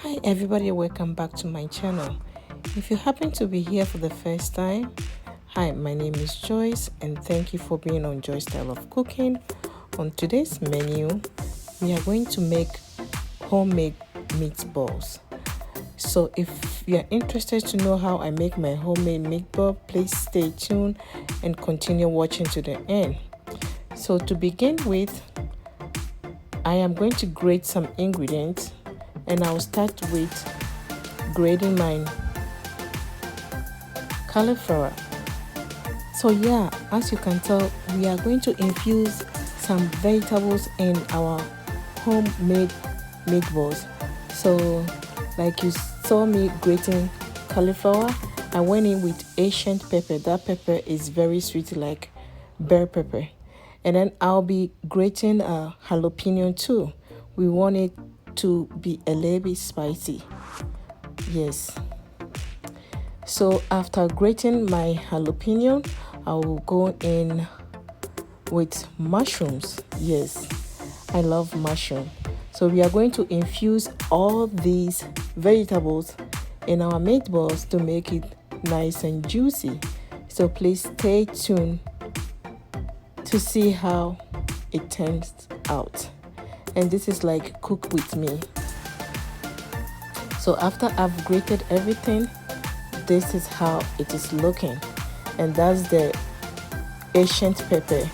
Hi everybody, welcome back to my channel. If you happen to be here for the first time, hi, my name is Joyce and thank you for being on Joy's Style of Cooking. On today's menu, we are going to make homemade meatballs. So if you're interested to know how I make my homemade meatball, please stay tuned and continue watching to the end. So to begin with, I am going to grate some ingredients and I'll start with grating my cauliflower. So yeah, as you can tell, we are going to infuse some vegetables in our homemade meatballs. So like you saw me grating cauliflower, I went in with Asian pepper. That pepper is very sweet, like bell pepper. And then I'll be grating a jalapeno too. We want it to be a little bit spicy. Yes. So after grating my jalapeno, I will go in with mushrooms. Yes, I love mushroom. So we are going to infuse all these vegetables in our meatballs to make it nice and juicy. So please stay tuned to see how it turns out. And this is like cook with me. So after I've grated everything, this is how it is looking. And that's the Asian pepper.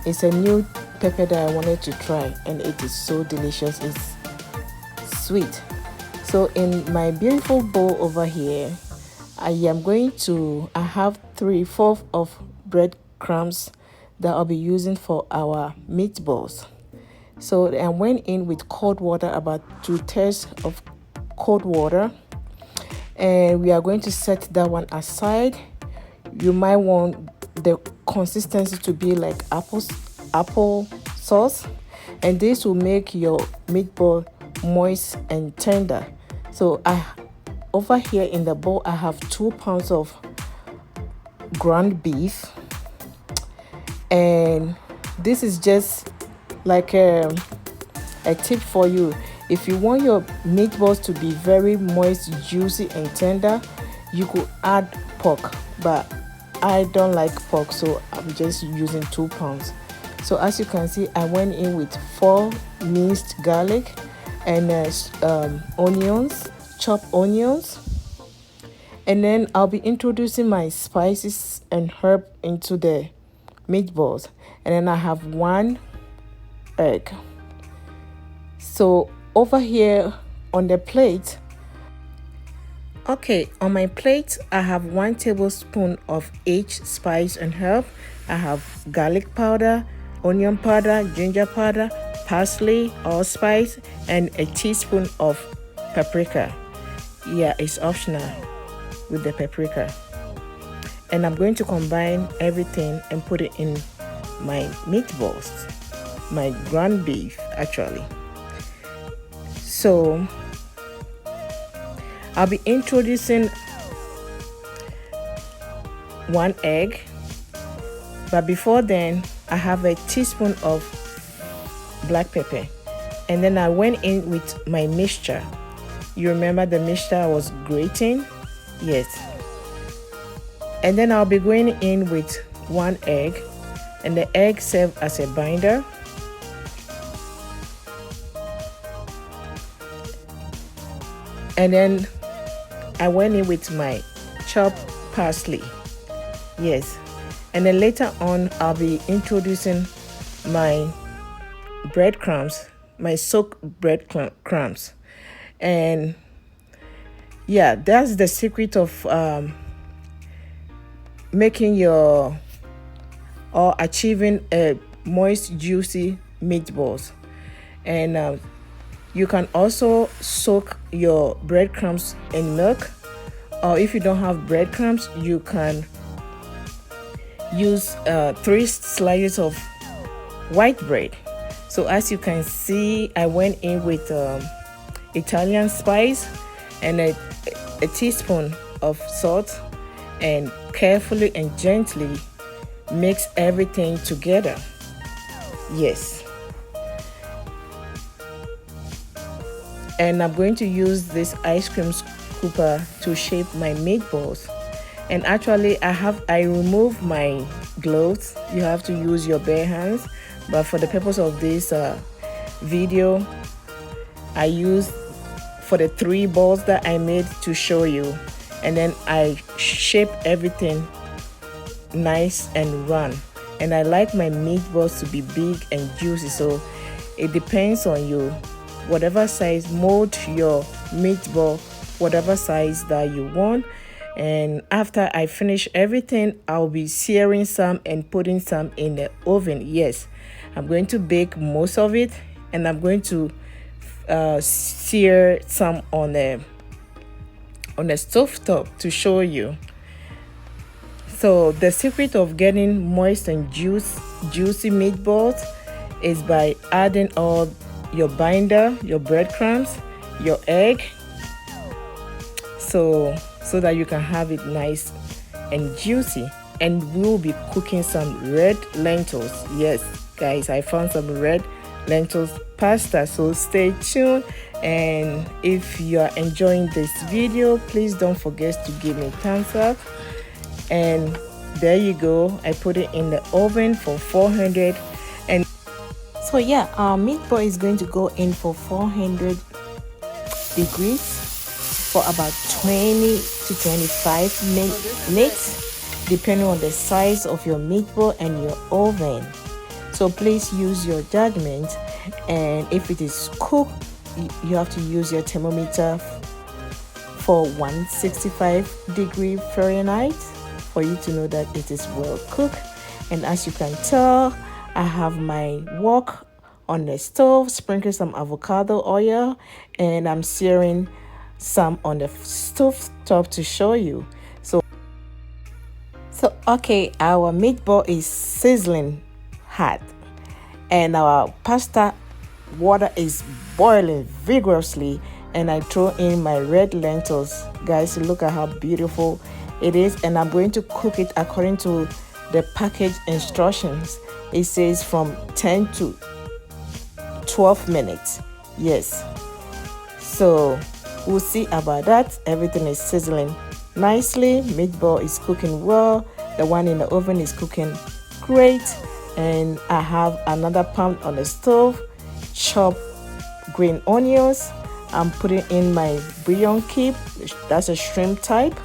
It's a new pepper that I wanted to try and it is so delicious. It's sweet. So in my beautiful bowl over here, I have 3/4 of breadcrumbs that I'll be using for our meatballs. So I went in with cold water, about 2/3 of cold water, and we are going to set that one aside. You might want the consistency to be like apple sauce, and this will make your meatball moist and tender. So over here in the bowl I have 2 pounds of ground beef, and this is just like a tip for you. If you want your meatballs to be very moist, juicy and tender, you could add pork, but I don't like pork, so I'm just using 2 pounds. So as you can see, I went in with 4 minced garlic and onions, chopped onions, and then I'll be introducing my spices and herb into the meatballs. And then I have 1 egg. So over here on the plate, on my plate I have 1 tablespoon of each spice and herb. I have garlic powder, onion powder, ginger powder, parsley, allspice, and a teaspoon of paprika. Yeah, it's optional with the paprika. And I'm going to combine everything and put it in my meatballs, my ground beef actually. So I'll be introducing 1 egg, but before then I have a teaspoon of black pepper, and then I went in with my mixture. You remember the mixture I was grating? Yes. And then I'll be going in with 1 egg, and the egg serves as a binder. And then I went in with my chopped parsley. Yes. And then later on, I'll be introducing my breadcrumbs, my soaked breadcrumbs. And yeah, that's the secret of achieving a moist, juicy meatballs. And you can also soak your breadcrumbs in milk, or if you don't have breadcrumbs, you can use 3 slices of white bread. So as you can see, I went in with Italian spice and a teaspoon of salt, and carefully and gently mix everything together. Yes. And I'm going to use this ice cream scooper to shape my meatballs. And actually I removed my gloves. You have to use your bare hands, but for the purpose of this video, I used for the 3 balls that I made to show you, and then I shape everything nice and round. And I like my meatballs to be big and juicy, so it depends on you. Whatever size, mold your meatball whatever size that you want. And after I finish everything, I'll be searing some and putting some in the oven. Yes, I'm going to bake most of it, and I'm going to sear some on the stove top to show you. So the secret of getting moist and juicy meatballs is by adding all your binder, your breadcrumbs, your egg, so that you can have it nice and juicy. And we'll be cooking some red lentils. Yes, guys, I found some red lentils pasta, so stay tuned. And if you are enjoying this video, please don't forget to give me a thumbs up. And there you go, I put it in the oven for 400. And so yeah, our meatball is going to go in for 400 degrees for about 20 to 25 minutes, depending on the size of your meatball and your oven. So please use your judgment, and if it is cooked, you have to use your thermometer for 165 Fahrenheit for you to know that it is well cooked. And as you can tell, I have my wok on the stove, sprinkle some avocado oil, and I'm searing some on the stove top to show you. So okay, our meatball is sizzling hot, and our pasta water is boiling vigorously, and I throw in my red lentils. Guys, look at how beautiful it is. And I'm going to cook it according to the package instructions. It says from 10 to 12 minutes. Yes, so we'll see about that. Everything is sizzling nicely. Meatball is cooking well. The one in the oven is cooking great. And I have another pan on the stove. Chop green onions. I'm putting in my bouillon cube. That's a shrimp type.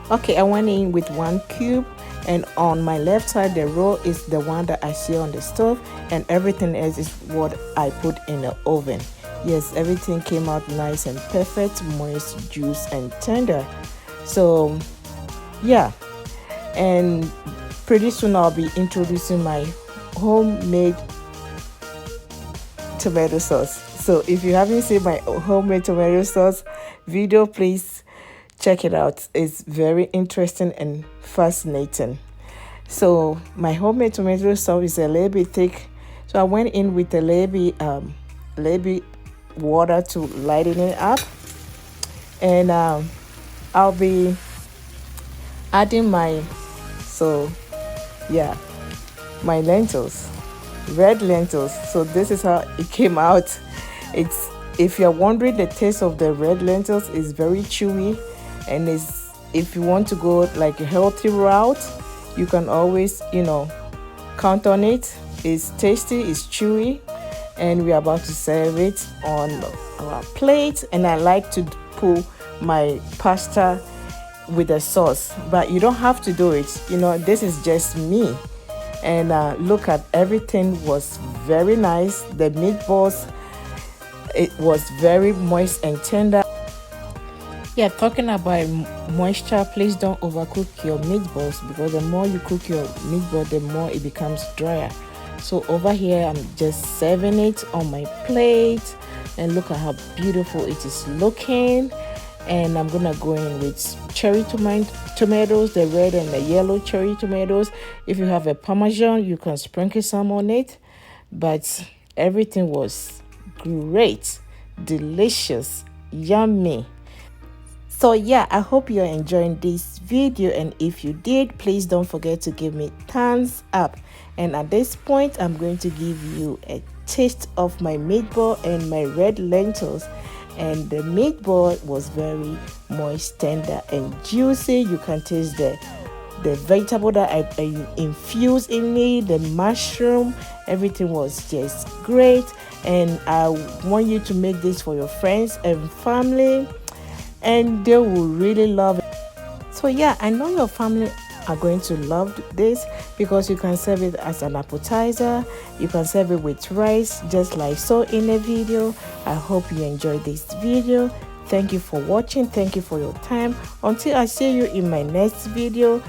Okay, I went in with 1 cube, and on my left side the roll is the one that I see on the stove, and everything else is what I put in the oven. Yes, everything came out nice and perfect, moist, juice and tender. So yeah, and pretty soon I'll be introducing my homemade tomato sauce. So if you haven't seen my homemade tomato sauce video, please check it out. It's very interesting and fascinating. So my homemade tomato sauce is a little bit thick, so I went in with a little bit water to lighten it up. And I'll be adding my lentils, red lentils. So this is how it came out. If you're wondering, the taste of the red lentils is very chewy, and if you want to go like a healthy route, you can always count on it. It's tasty, it's chewy, and we're about to serve it on our plate. And I like to put my pasta with the sauce, but you don't have to do it. This is just me. And look at everything was very nice. The meatballs, it was very moist and tender. Yeah, talking about moisture, please don't overcook your meatballs, because the more you cook your meatball, the more it becomes drier. So over here, I'm just serving it on my plate, and look at how beautiful it is looking. And I'm gonna go in with cherry tomatoes, the red and the yellow cherry tomatoes. If you have a Parmesan, you can sprinkle some on it. But everything was great, delicious, yummy. So yeah, I hope you're enjoying this video, and if you did, please don't forget to give me thumbs up. And at this point, I'm going to give you a taste of my meatball and my red lentils. And the meatball was very moist, tender, and juicy. You can taste the vegetable that I infused in me, the mushroom, everything was just great. And I want you to make this for your friends and family, and they will really love it. So yeah, I know your family are going to love this because you can serve it as an appetizer. You can serve it with rice, just like so in the video. I hope you enjoyed this video. Thank you for watching. Thank you for your time. Until I see you in my next video,